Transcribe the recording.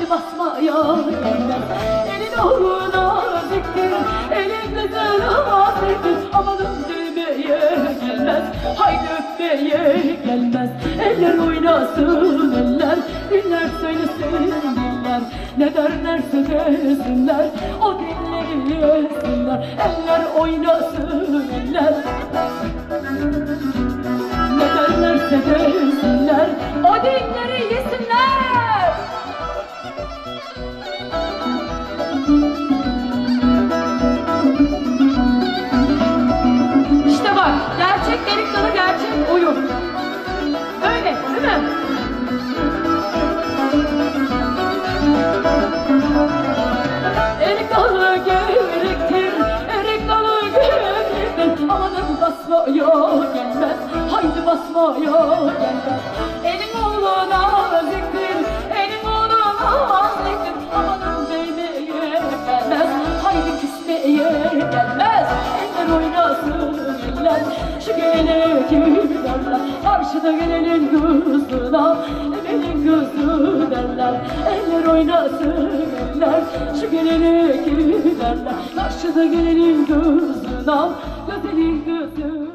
haydi basmaya gelmez. Elin oğluna ziktir, elin kızına hasrettir. Amanın demeye gelmez, haydi öpmeye gelmez. Eller oynasın eller, diller söylesin diller. Ne derlerse desinler, o dilleri yesinler. Eller oynasın eller, ne derlerse desinler, o dilleri yesinler. İşte bak, gerçek erik dalı, gerçek oyun. Öyle değil mi? Erik dalı gerektir, erik dalı gerektir. Amanın basmaya gelmez, haydi basmaya gelmez. Elin oğluna ziktir, elin oğluna ziktir. Amanın değmeye gelmez, haydi küsmeye gelmez. Eller oynasın eller, şu gelene giderler. Karşıda gelenin kızına, emelin kızı derler. Eller oynasın eller, şu gelene giderler. Karşıda gelenin kızına, güzelin kızı.